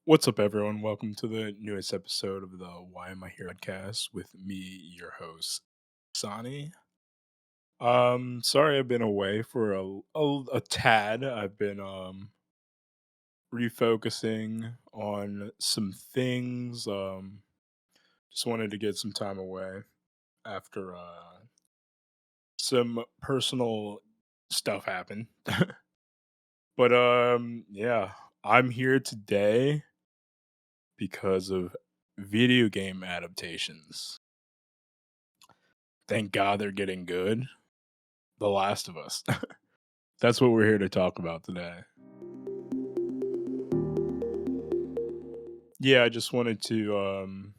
What's up, everyone? Welcome to the newest episode of the Why Am I Here podcast with me, your host, Sani. Sorry I've been away for a tad. I've been refocusing on some things. Just wanted to get some time away after some personal stuff happened. But yeah, I'm here today because of video game adaptations. Thank God they're getting good. The Last of Us. That's what we're here to talk about today. Yeah, I just wanted to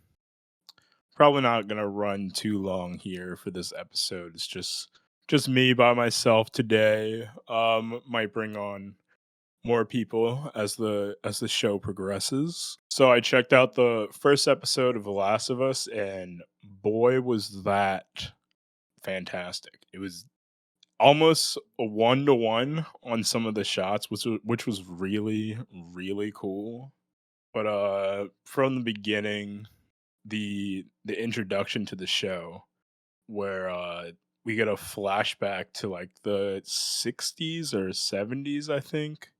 probably not gonna run too long here for this episode. It's just me by myself today. Might bring on more people as the show progresses. So I checked out the first episode of The Last of Us and boy was that fantastic. It was almost a one-to-one on some of the shots, which was really, really cool. But, from the beginning, the introduction to the show where, we get a flashback to, like, the '60s or '70s, I think,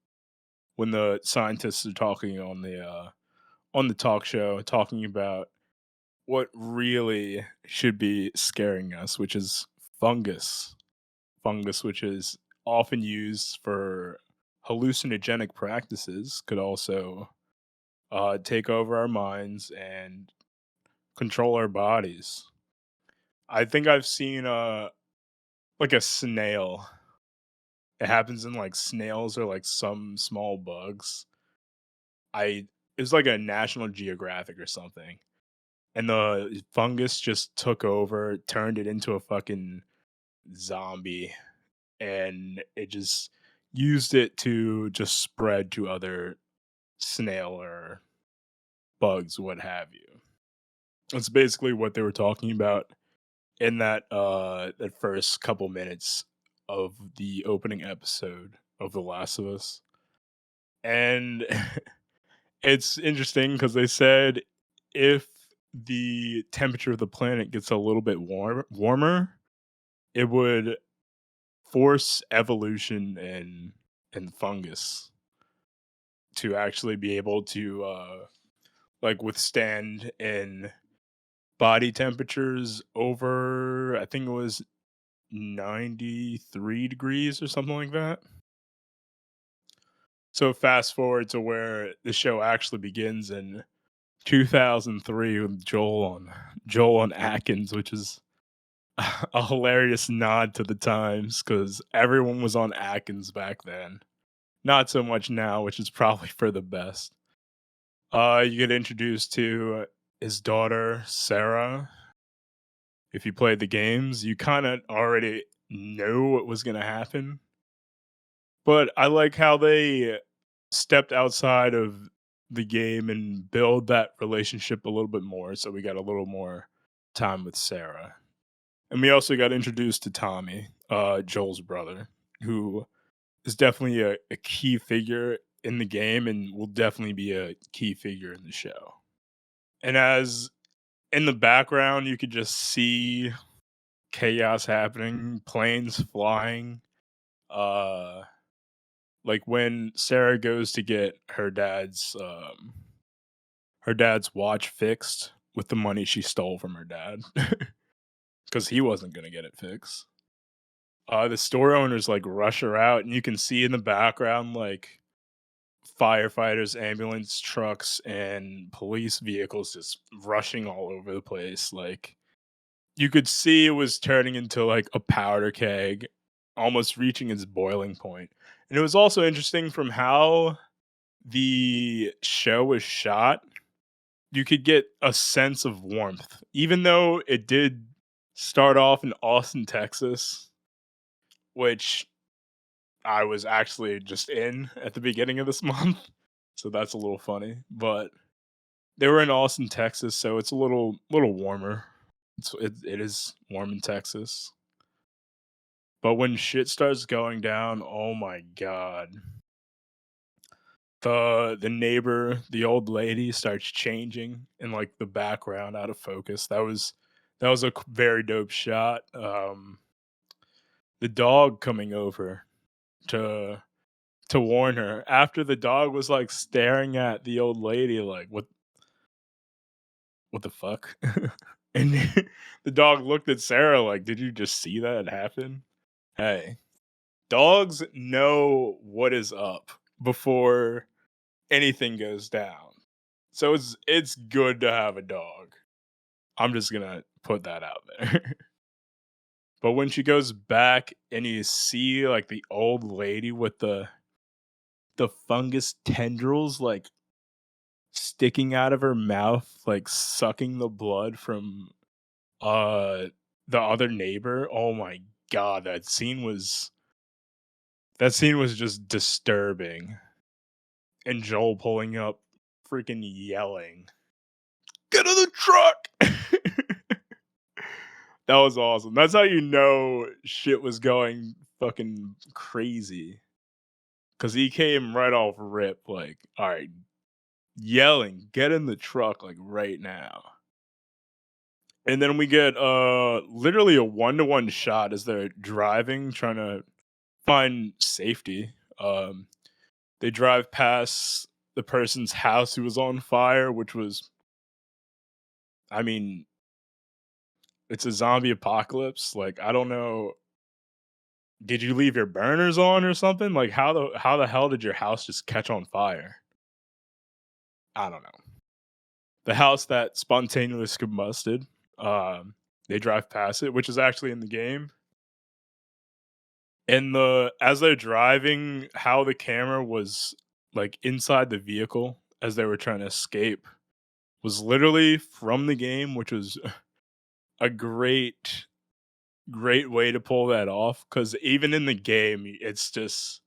when the scientists are talking on the talk show, talking about what really should be scaring us, which is fungus. Fungus, which is often used for hallucinogenic practices, could also take over our minds and control our bodies. I think I've seen like a snail. It happens in like snails or like some small bugs. I It was like a National Geographic or something, and the fungus just took over, turned it into a fucking zombie, and it just used it to just spread to other snail or bugs, what have you. That's basically what they were talking about in that first couple minutes of the opening episode of The Last of Us. And it's interesting because they said if the temperature of the planet gets a little bit warmer, it would force evolution in fungus to actually be able to like withstand in body temperatures over, I think it was 93 degrees or something like that. So fast forward to where the show actually begins in 2003 with Joel on Atkins, which is a hilarious nod to the times because everyone was on Atkins back then. Not so much now, which is probably for the best. You get introduced to his daughter, Sarah. If you played the games, you kinda already know what was gonna happen, but I like how they stepped outside of the game and build that relationship a little bit more, so we got a little more time with Sarah. And we also got introduced to Tommy, Joel's brother, who is definitely a key figure in the game and will definitely be a key figure in the show. And as in the background, you could just see chaos happening, planes flying. Uh, like when Sarah goes to get her dad's watch fixed with the money she stole from her dad, because he wasn't gonna get it fixed. The store owners like rush her out, and you can see in the background like firefighters, ambulance trucks, and police vehicles just rushing all over the place. Like you could see it was turning into like a powder keg, almost reaching its boiling point. And it was also interesting from how the show was shot, you could get a sense of warmth. Even though it did start off in Austin, Texas, which I was actually just in at the beginning of this month. So that's a little funny. But they were in Austin, Texas, so it's a little warmer. It is warm in Texas. But when shit starts going down, oh my god. The neighbor, the old lady starts changing in like the background out of focus. That was a very dope shot. The dog coming over to warn her after the dog was like staring at the old lady like what the fuck? And the dog looked at Sarah like, "Did you just see that happen?" Hey, dogs know what is up before anything goes down. So it's good to have a dog. I'm just gonna put that out there. But when she goes back and you see like the old lady with the fungus tendrils like sticking out of her mouth, like sucking the blood from uh the other neighbor. Oh my god, that scene was just disturbing. And Joel pulling up, freaking yelling, "Get in the truck!" That was awesome. That's how you know shit was going fucking crazy. Cause he came right off rip, like, all right, yelling, get in the truck, like right now. And then we get literally a one-to-one shot as they're driving, trying to find safety. They drive past the person's house who was on fire, which was, I mean, it's a zombie apocalypse. Like, I don't know. Did you leave your burners on or something? Like, how the hell did your house just catch on fire? I don't know. The house that spontaneously combusted. They drive past it, which is actually in the game. And as they're driving, how the camera was like inside the vehicle as they were trying to escape was literally from the game, which was a great way to pull that off. Because even in the game, it's just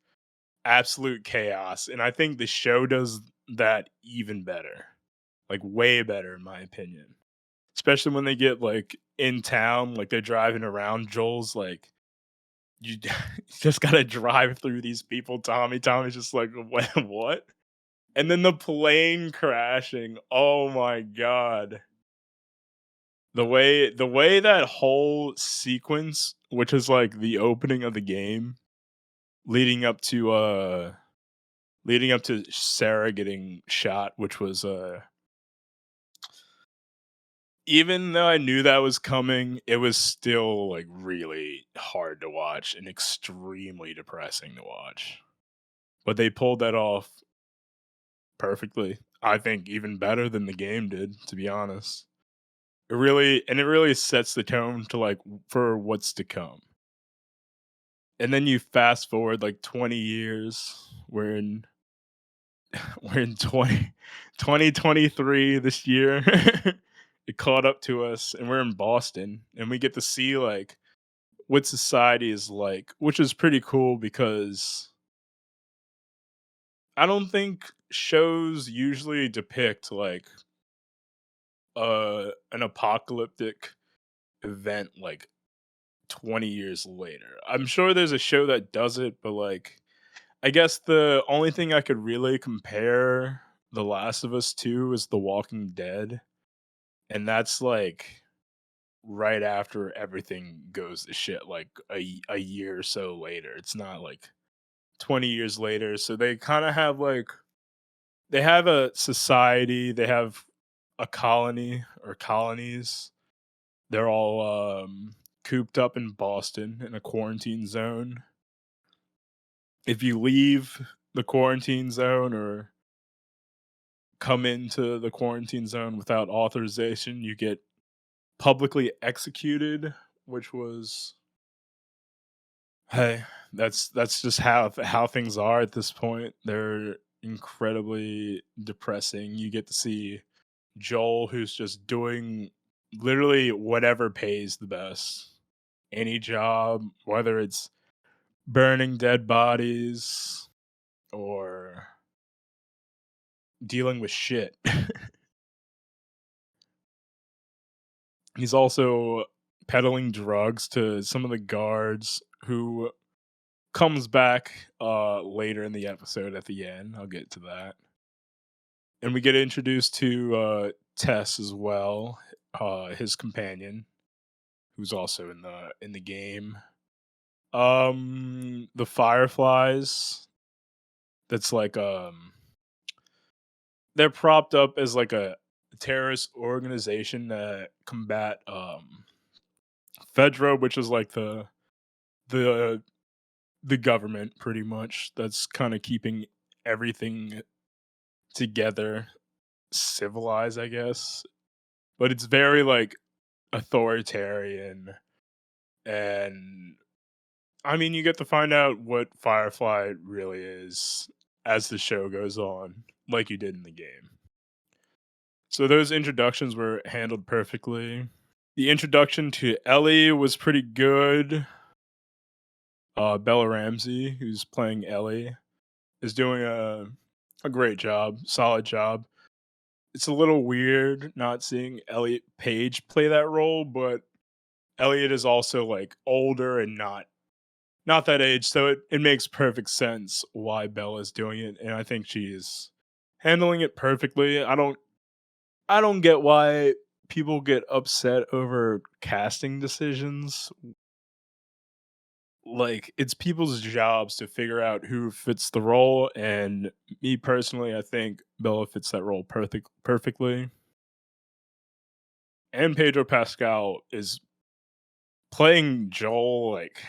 absolute chaos, and I think the show does that even better, like way better in my opinion. Especially when they get like in town, like they're driving around. Joel's like, "You just gotta drive through these people." Tommy's just like, "What? What?" And then the plane crashing. Oh my god, the way that whole sequence, which is like the opening of the game, leading up to Sarah getting shot, which was even though I knew that was coming, it was still like really hard to watch and extremely depressing to watch. But they pulled that off perfectly. I think even better than the game did, to be honest. It really sets the tone to like for what's to come. And then you fast forward like 20 years. We're in 2023 this year. It caught up to us and we're in Boston and we get to see like what society is like, which is pretty cool because I don't think shows usually depict like an apocalyptic event like 20 years later. I'm sure there's a show that does it, but like I guess the only thing I could really compare The Last of Us to is The Walking Dead. And that's like right after everything goes to shit, like a year or so later. It's not like 20 years later. So they kind of have like, they have a society, they have a colony or colonies. They're all cooped up in Boston in a quarantine zone. If you leave the quarantine zone or come into the quarantine zone without authorization, you get publicly executed, which was, hey, that's just how things are at this point. They're incredibly depressing. You get to see Joel who's just doing literally whatever pays the best. Any job, whether it's burning dead bodies or dealing with shit. He's also peddling drugs to some of the guards who comes back later in the episode at the end. I'll get to that. And we get introduced to Tess as well, his companion, who's also in the game. The Fireflies, that's like they're propped up as like a terrorist organization that combat Fedra, which is like the the government pretty much that's kind of keeping everything together, civilized, I guess. But it's very like authoritarian, and I mean you get to find out what Firefly really is as the show goes on, like you did in the game. So those introductions were handled perfectly. The introduction to Ellie was pretty good. Bella Ramsey, who's playing Ellie, is doing a great job, solid job. It's a little weird not seeing Elliot Page play that role, but Elliot is also like older and not that age, so it makes perfect sense why Bella's doing it, and I think she is handling it perfectly. I don't get why people get upset over casting decisions. Like, it's people's jobs to figure out who fits the role, and me personally, I think Bella fits that role perfectly. And Pedro Pascal is playing Joel like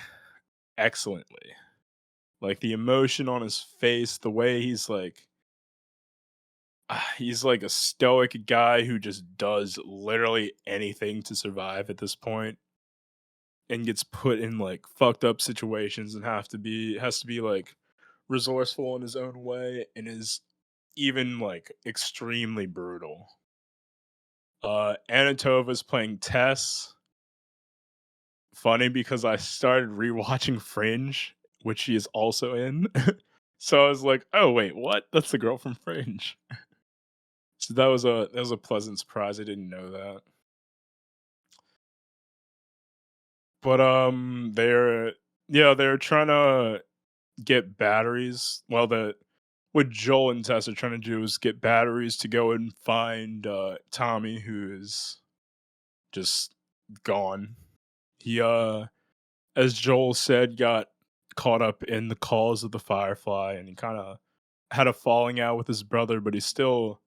excellently. Like the emotion on his face, the way he's like a stoic guy who just does literally anything to survive at this point and gets put in like fucked up situations and has to be like resourceful in his own way and is even like extremely brutal. Anatova's playing Tess. Funny because I started rewatching Fringe, which she is also in. So I was like, "Oh wait, what? That's the girl from Fringe." So that was a pleasant surprise. I didn't know that. But they're yeah, they're trying to get batteries. Well, the what Joel and Tess are trying to do is get batteries to go and find Tommy, who is just gone. He as Joel said, got caught up in the calls of the Firefly, and he kind of had a falling out with his brother, but he's still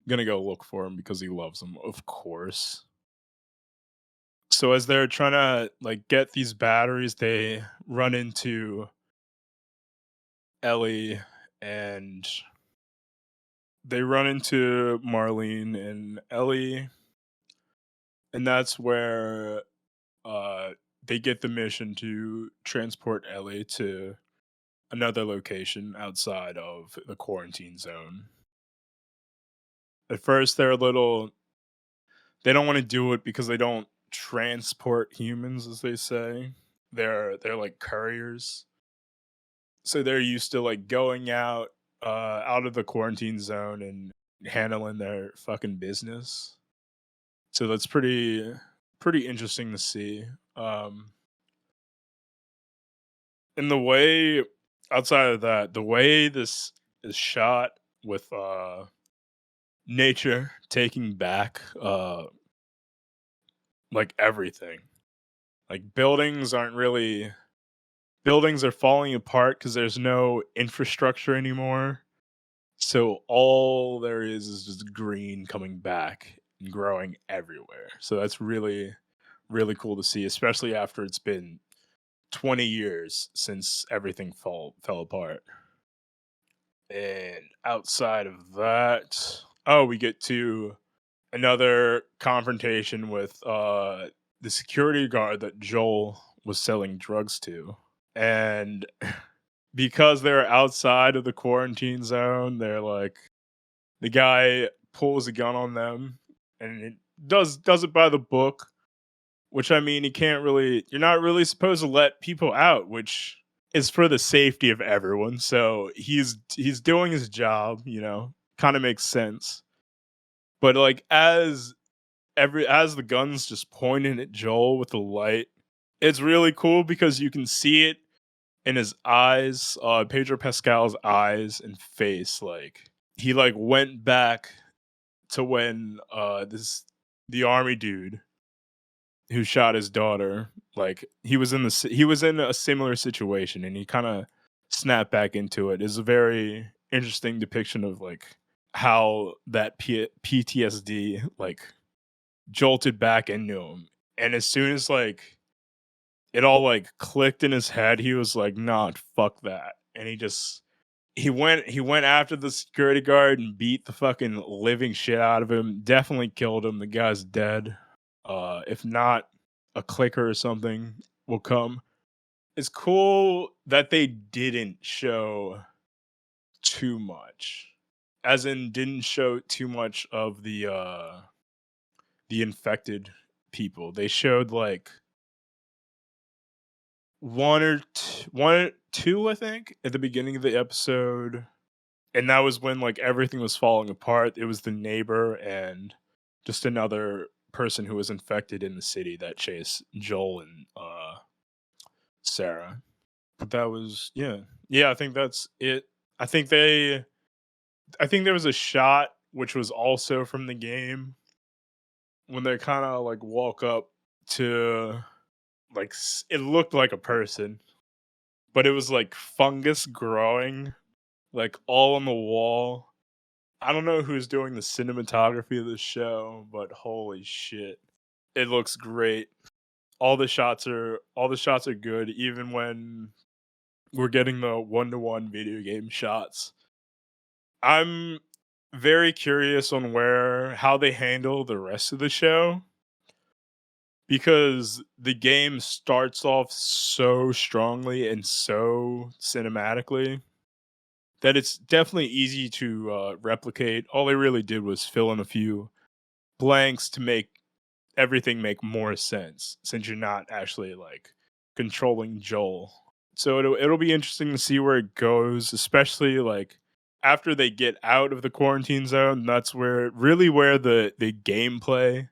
gonna go look for him because he loves him, of course. So as they're trying to like get these batteries, they run into Ellie and they run into Marlene and Ellie, and that's where uh they get the mission to transport Ellie to another location outside of the quarantine zone. At first, they don't want to do it because they don't transport humans, as they say. They're like couriers, so they're used to like going out of the quarantine zone and handling their fucking business. So that's pretty interesting to see. And the way outside of that, the way this is shot with nature taking back like everything. Like buildings are falling apart because there's no infrastructure anymore. So all there is just green coming back and growing everywhere. So that's really cool to see, especially after it's been 20 years since everything fell apart. And outside of that, oh, we get to another confrontation with the security guard that Joel was selling drugs to. And because they're outside of the quarantine zone, they're like the guy pulls a gun on them and it does it by the book, which I mean, you're not really supposed to let people out, which is for the safety of everyone. So he's doing his job, kind of makes sense. But like as the gun's just pointing at Joel with the light, it's really cool because you can see it and his eyes, Pedro Pascal's eyes and face, like he like went back to when this the army dude who shot his daughter, like he was in a similar situation, and he kind of snapped back into it. Is a very interesting depiction of like how that PTSD like jolted back into him, and as soon as like it all like clicked in his head, he was like, "Nah, fuck that," and he went after the security guard and beat the fucking living shit out of him. Definitely killed him. The guy's dead. If not, a clicker or something will come. It's cool that they didn't show too much. As in didn't show too much of the infected people. They showed like one or two, I think, at the beginning of the episode, and that was when like everything was falling apart. It was the neighbor and just another person who was infected in the city that chased Joel and Sarah. But that was yeah. I think that's it. I think they I think there was a shot which was also from the game when they kind of like walk up to like it looked like a person, but it was like fungus growing like all on the wall. I don't know who's doing the cinematography of this show, but holy shit. It looks great. All the shots are good even when we're getting the one-to-one video game shots. I'm very curious on where how they handle the rest of the show because the game starts off so strongly and so cinematically that it's definitely easy to replicate. All they really did was fill in a few blanks to make everything make more sense since you're not actually like controlling Joel. So it'll be interesting to see where it goes, especially like after they get out of the quarantine zone. That's where really where the gameplay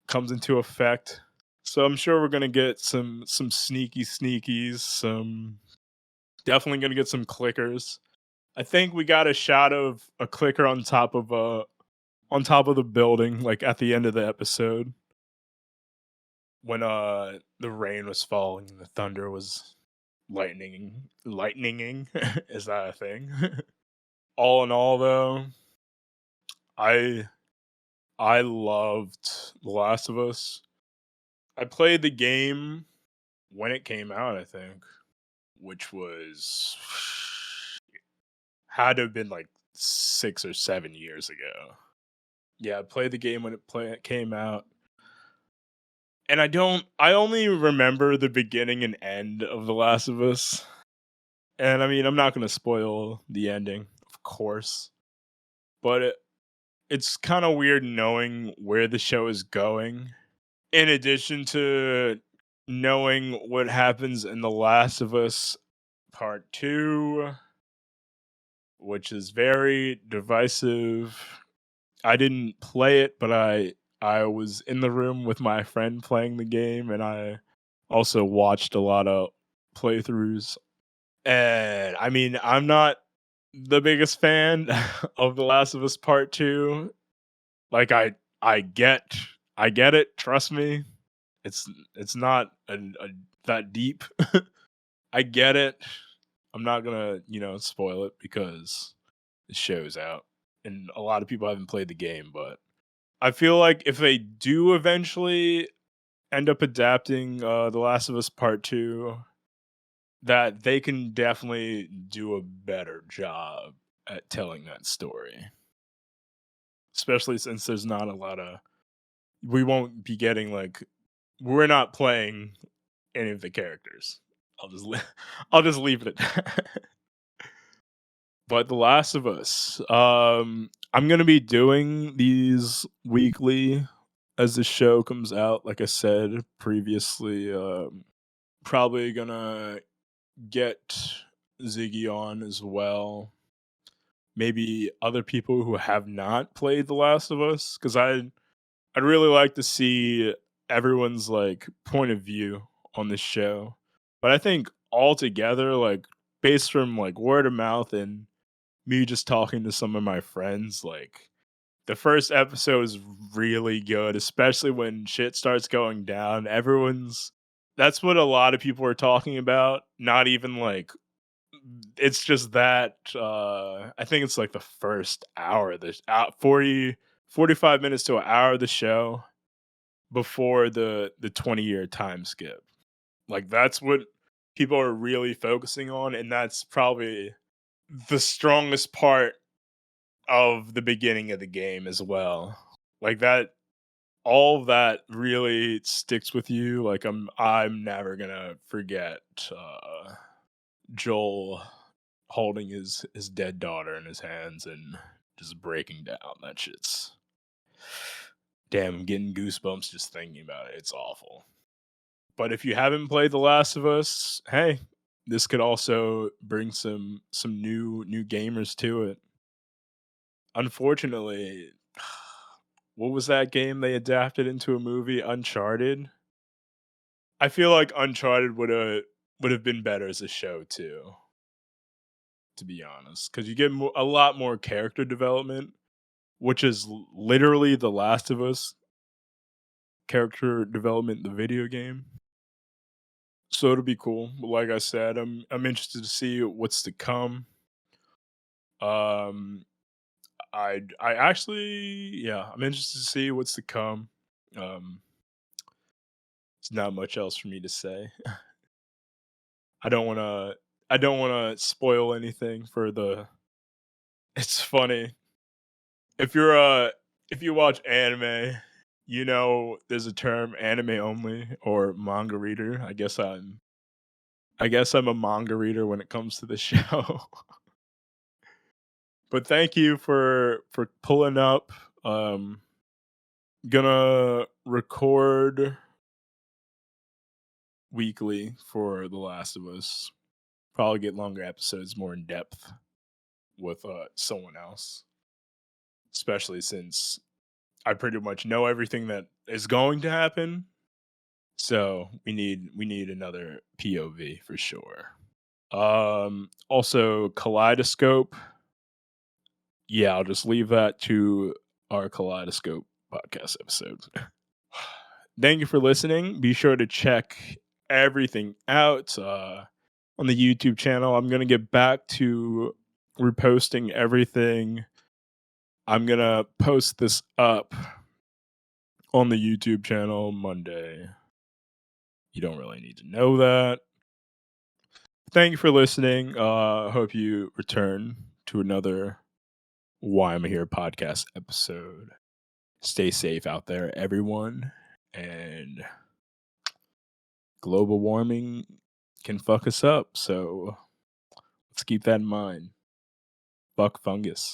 comes into effect. So I'm sure we're gonna get some sneaky sneakies, some definitely gonna get some clickers. I think we got a shot of a clicker on top of the building, like at the end of the episode when the rain was falling and the thunder was lightninging. Is that a thing? All in all though, I I loved The Last of Us. I played the game when it came out, I think, which was had to have been like 6 or 7 years ago. Yeah, I played the game when it came out. And I only remember the beginning and end of The Last of Us. And I mean, I'm not going to spoil the ending, of course, but it's kind of weird knowing where the show is going in addition to knowing what happens in The Last of Us Part 2, which is very divisive. I didn't play it, but I was in the room with my friend playing the game, and I also watched a lot of playthroughs. And I mean, I'm not the biggest fan of The Last of Us Part 2. Like I get I get it, trust me. It's it's not that deep. I get it. I'm not gonna, spoil it because the show's out and a lot of people haven't played the game, but I feel like if they do eventually end up adapting The Last of Us Part 2, that they can definitely do a better job at telling that story. Especially since there's not a lot of we won't be getting like we're not playing any of the characters. I'll just leave it at that. But The Last of Us, I'm gonna be doing these weekly as the show comes out. Like I said previously, probably gonna get Ziggy on as well. Maybe other people who have not played The Last of Us, because I'd really like to see everyone's like point of view on this show. But I think all together, like based from like word of mouth and me just talking to some of my friends, like the first episode is really good, especially when shit starts going down. That's what a lot of people are talking about. Not even like it's just that I think it's like the first hour of the 45 minutes to an hour of the show before the 20-year time skip. Like that's what people are really focusing on, and that's probably the strongest part of the beginning of the game as well. Like that all of that really sticks with you. Like I'm never gonna forget Joel holding his dead daughter in his hands and just breaking down. That shit's damn, I'm getting goosebumps just thinking about it. It's awful. But if you haven't played The Last of Us, hey, this could also bring some new gamers to it. Unfortunately, what was that game they adapted into a movie? Uncharted. I feel like Uncharted would have been better as a show too, to be honest, because you get a lot more character development, which is literally The Last of Us character development, in the video game. So it'll be cool. But like I said, I'm interested to see what's to come. Um, I actually, yeah, I'm interested to see what's to come. Um, there's not much else for me to say. I don't want to. I don't want to spoil anything for the. It's funny if you're if you watch anime, you know there's a term anime only or manga reader. I guess I'm a manga reader when it comes to the show. But thank you for pulling up. Um, gonna record weekly for The Last of Us. Probably get longer episodes, more in depth with someone else, especially since I pretty much know everything that is going to happen. So we need another POV for sure. Also Kaleidoscope. Yeah, I'll just leave that to our Kaleidoscope podcast episode. Thank you for listening. Be sure to check everything out on the YouTube channel. I'm gonna get back to reposting everything. I'm gonna post this up on the YouTube channel Monday. You don't really need to know that. Thank you for listening. Hope you return to another Why I'm Here podcast episode. Stay safe out there, everyone. And global warming can fuck us up. So let's keep that in mind. Fuck fungus.